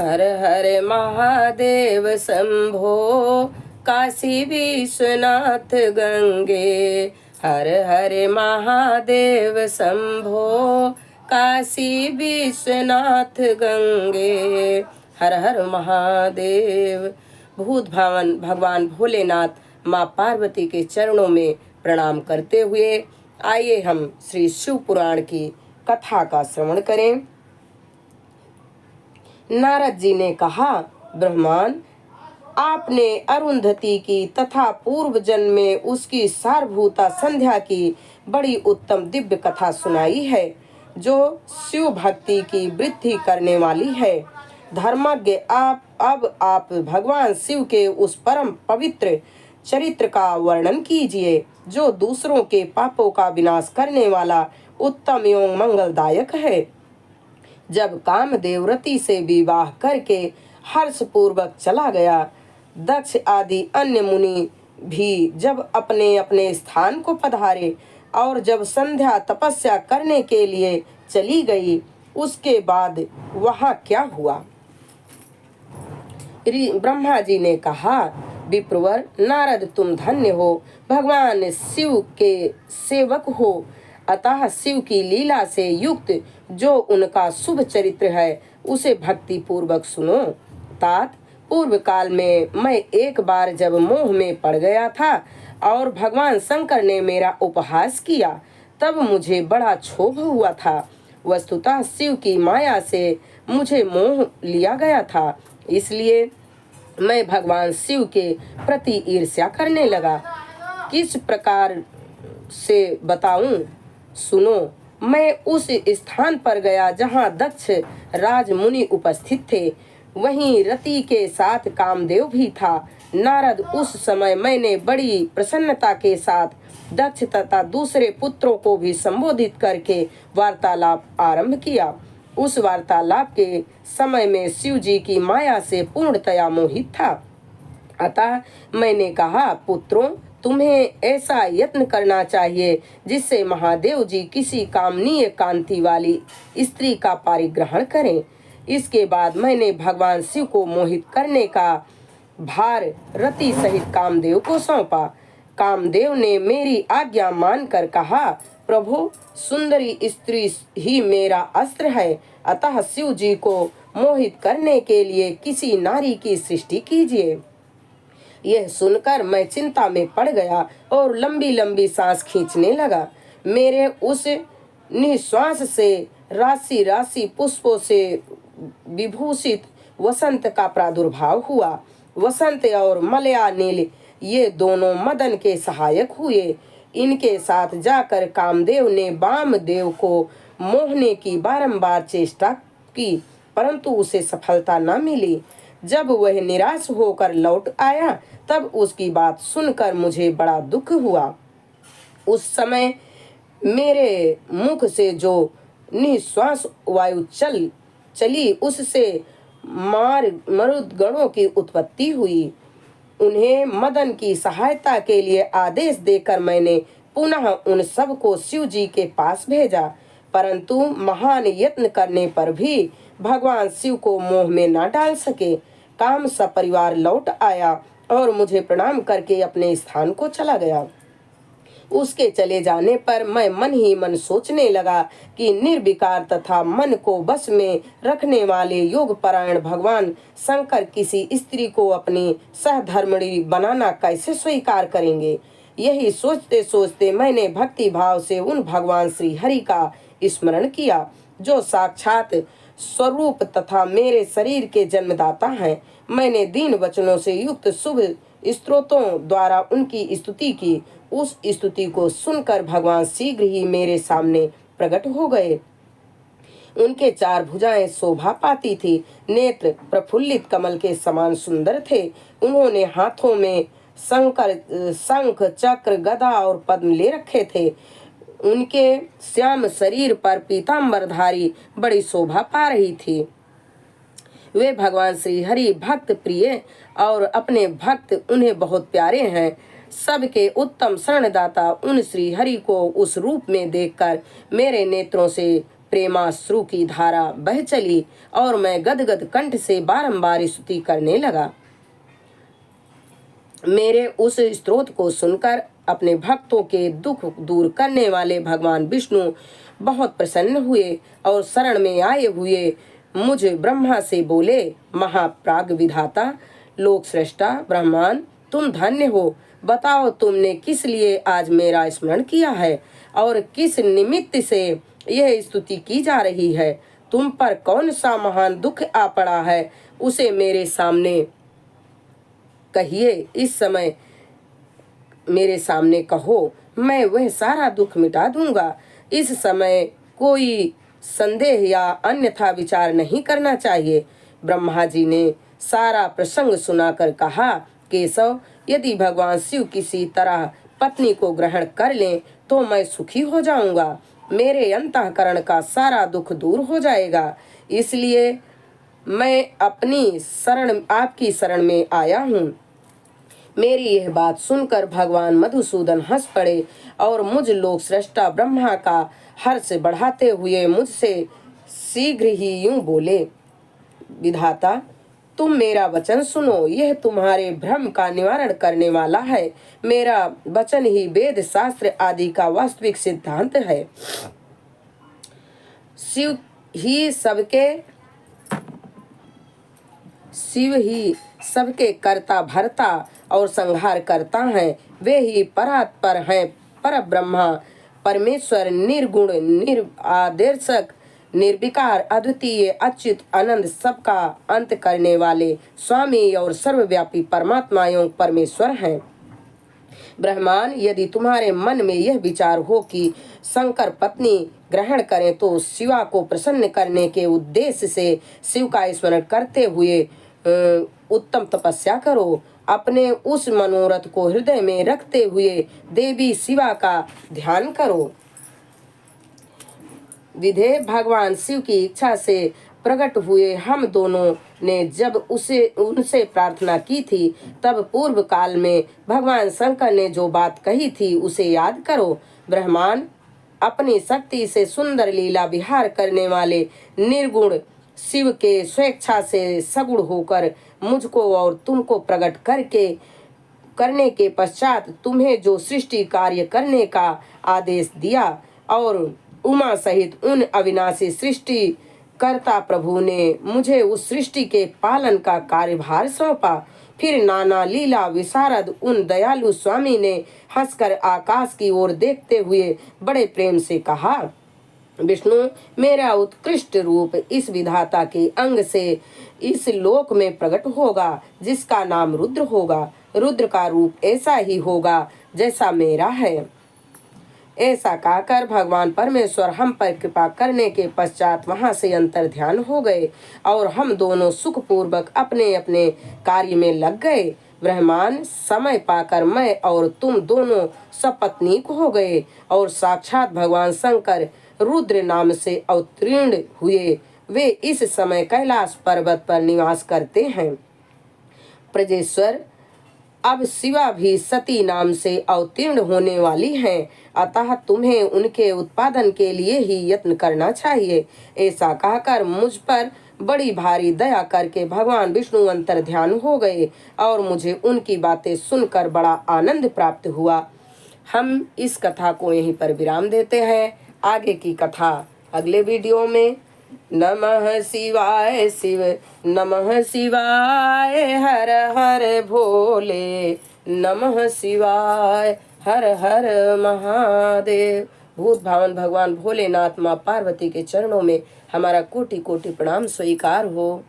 हर हर महादेव शंभो, काशी विश्वनाथ गंगे। हर हर महादेव शंभो, काशी विश्वनाथ गंगे। हर हर महादेव। भूत भावन भगवान भोलेनाथ माँ पार्वती के चरणों में प्रणाम करते हुए आइए हम श्री शिव पुराण की कथा का श्रवण करें। नारद जी ने कहा, ब्रह्मन, आपने अरुंधति की तथा पूर्व जन्म में उसकी सारभूता संध्या की बड़ी उत्तम दिव्य कथा सुनाई है, जो शिव भक्ति की वृद्धि करने वाली है। धर्मज्ञ, आप भगवान शिव के उस परम पवित्र चरित्र का वर्णन कीजिए, जो दूसरों के पापों का विनाश करने वाला उत्तम एवं मंगलदायक है। जब कामदेव रति से विवाह करके हर्ष पूर्वक चला गया, दक्ष आदि अन्य मुनि भी जब अपने अपने स्थान को पधारे और जब संध्या तपस्या करने के लिए चली गई, उसके बाद वहाँ क्या हुआ? ब्रह्मा जी ने कहा, विप्रवर, नारद तुम धन्य हो, भगवान शिव के सेवक हो, अतः शिव की लीला से युक्त जो उनका शुभ चरित्र है उसे भक्ति पूर्वक सुनो। तात, पूर्व काल में मैं एक बार जब मोह में पड़ गया था और भगवान शंकर ने मेरा उपहास किया, तब मुझे बड़ा क्षोभ हुआ था। वस्तुतः शिव की माया से मुझे मोह लिया गया था, इसलिए मैं भगवान शिव के प्रति ईर्ष्या करने लगा। किस प्रकार से बताऊं? सुनो, मैं उस स्थान पर गया जहाँ दक्ष राज मुनि उपस्थित थे। वहीं रति के साथ कामदेव भी था। नारद, उस समय मैंने बड़ी प्रसन्नता के साथ दक्ष तथा दूसरे पुत्रों को भी संबोधित करके वार्तालाप आरंभ किया। उस वार्तालाप के समय में शिव जी की माया से पूर्णतया मोहित था। अतः मैंने कहा, पुत्रों, तुम्हें ऐसा यत्न करना चाहिए जिससे महादेव जी किसी कामनीय कांति वाली स्त्री का परिग्रहण करें। इसके बाद मैंने भगवान शिव को मोहित करने का भार रति सहित कामदेव को सौंपा। कामदेव ने मेरी आज्ञा मानकर कहा, प्रभु, सुंदरी स्त्री ही मेरा अस्त्र है, अतः शिव जी को मोहित करने के लिए किसी नारी की सृष्टि कीजिए। यह सुनकर मैं चिंता में पड़ गया और लंबी लंबी सांस खींचने लगा। मेरे उस निश्वास से राशि राशि पुष्पों से विभूषित वसंत का प्रादुर्भाव हुआ। वसंत और मलयानील ये दोनों मदन के सहायक हुए। इनके साथ जाकर कामदेव ने वामदेव को मोहने की बारंबार चेष्टा की, परंतु उसे सफलता न मिली। जब वह निराश होकर लौट आया, तब उसकी बात सुनकर मुझे बड़ा दुख हुआ। उस समय मेरे मुख से जो निश्वास वायु चली, उससे मरुद गणों की उत्पत्ति हुई। उन्हें मदन की सहायता के लिए आदेश देकर मैंने पुनः उन सब को शिव जी के पास भेजा, परंतु महान यत्न करने पर भी भगवान शिव को मोह में न डाल सके। काम सपरिवार लौट आया और मुझे प्रणाम करके अपने स्थान को चला गया। उसके चले जाने पर मैं मन ही मन सोचने लगा कि निर्विकार तथा मन को बस में रखने वाले योग परायण भगवान शंकर किसी स्त्री को अपनी सहधर्मिणी बनाना कैसे स्वीकार करेंगे। यही सोचते सोचते मैंने भक्ति भाव से उन भगवान श्री हरि का स्मरण किया, जो साक्षात स्वरूप तथा मेरे शरीर के जन्मदाता हैं। मैंने दीन वचनों से युक्त शुभ स्तोत्रों द्वारा उनकी स्तुति की। उस स्तुति को सुनकर भगवान शीघ्र ही मेरे सामने प्रकट हो गए। उनके चार भुजाएं शोभा पाती थी, नेत्र प्रफुल्लित कमल के समान सुंदर थे। उन्होंने हाथों में शंख, चक्र, गदा और पद्म ले रखे थे। उनके श्याम शरीर पर पीतांबरधारी बड़ी शोभा पा रही थी। वे भगवान श्री हरि भक्त प्रिय और अपने भक्त उन्हें बहुत प्यारे हैं। सबके उत्तम शरणदाता उन श्री हरि को उस रूप में देखकर मेरे नेत्रों से प्रेमाश्रु की धारा बह चली और मैं गदगद कंठ से बारंबार स्तुति करने लगा। मेरे उस स्तोत्र को सुनकर अपने भक्तों के दुख दूर करने वाले भगवान विष्णु बहुत प्रसन्न हुए और शरण में आए हुए मुझ ब्रह्मा से बोले, महाप्राग विधाता, लोक सृष्टा ब्रह्मांड, तुम धन्य हो। बताओ तुमने किस लिए आज मेरा स्मरण किया है और किस निमित्त से यह स्तुति की जा रही है। तुम पर कौन सा महान दुख आ पड़ा है, उसे मेरे सामने कहिए। इस समय मेरे सामने कहो, मैं वह सारा दुख मिटा दूंगा। इस समय कोई संदेह या अन्यथा विचार नहीं करना चाहिए। ब्रह्मा जी ने सारा प्रसंग सुनाकर कहा, केशव, यदि भगवान शिव किसी तरह पत्नी को ग्रहण कर लें तो मैं सुखी हो जाऊंगा। मेरे अंतःकरण का सारा दुख दूर हो जाएगा। इसलिए मैं आपकी शरण में आया हूँ। मेरी यह बात सुनकर भगवान मधुसूदन हंस पड़े और मुझ लोक सृष्टा ब्रह्मा का हर्ष बढ़ाते हुए मुझसे शीघ्र ही यूं बोले, विधाता, तुम मेरा वचन सुनो, यह तुम्हारे भ्रम का निवारण करने वाला है। मेरा वचन ही वेद शास्त्र आदि का वास्तविक सिद्धांत है। शिव ही सबके कर्ता भरता और संहार करता है। वे ही परात्पर हैं, पर ब्रह्मा परमेश्वर, निर्गुण, निरादेशक, निर्विकार, अद्वितीय, अच्युत, अनंत, सबका अंत करने वाले स्वामी और सर्वव्यापी परमात्मा एवं परमेश्वर हैं। ब्रह्मांड, यदि तुम्हारे मन में यह विचार हो कि शंकर पत्नी ग्रहण करें तो शिवा को प्रसन्न करने के उद्देश्य से शिव का स्मरण करते हुए उत्तम तपस्या करो। अपने उस मनोरथ को हृदय में रखते हुए देवी शिवा का ध्यान करो। विधे भगवान शिव की इच्छा से प्रकट हुए हम दोनों ने जब उनसे प्रार्थना की थी, तब पूर्व काल में भगवान शंकर ने जो बात कही थी उसे याद करो। ब्रह्मांड, अपनी शक्ति से सुंदर लीला विहार करने वाले निर्गुण शिव के स्वेच्छा से सगुण होकर मुझको और तुमको प्रकट करने के पश्चात तुम्हें जो सृष्टि कार्य करने का आदेश दिया और उमा सहित उन अविनाशी सृष्टि कर्ता प्रभु ने मुझे उस सृष्टि के पालन का कार्यभार सौंपा। फिर नाना लीला विशारद उन दयालु स्वामी ने हंसकर आकाश की ओर देखते हुए बड़े प्रेम से कहा, विष्णु, मेरा उत्कृष्ट रूप इस विधाता के अंग से इस लोक में प्रकट होगा, जिसका नाम रुद्र होगा। रुद्र का रूप ऐसा ही होगा जैसा मेरा है। ऐसा कहकर भगवान परमेश्वर हम पर कृपा करने के पश्चात वहां से अंतर ध्यान हो गए और हम दोनों सुखपूर्वक अपने अपने कार्य में लग गए। ब्रह्मांड, समय पाकर मैं और तुम दोनों सपत्नीक हो गए और साक्षात भगवान शंकर रुद्र नाम से अवतीर्ण हुए। वे इस समय कैलाश पर्वत पर निवास करते हैं। प्रजेश्वर, अब शिवा भी सती नाम से अवतीर्ण होने वाली हैं, अतः तुम्हें उनके उत्पादन के लिए ही यत्न करना चाहिए। ऐसा कहकर मुझ पर बड़ी भारी दया करके भगवान विष्णु अंतर ध्यान हो गए और मुझे उनकी बातें सुनकर बड़ा आनंद प्राप्त हुआ। हम इस कथा को यहीं पर विराम देते हैं। आगे की कथा अगले वीडियो में। नमः शिवाय शिव, नमः शिवाय हर हर भोले, नमः शिवाय हर हर महादेव। भूत भावन भगवान भोलेनाथ माँ पार्वती के चरणों में हमारा कोटि कोटि प्रणाम स्वीकार हो।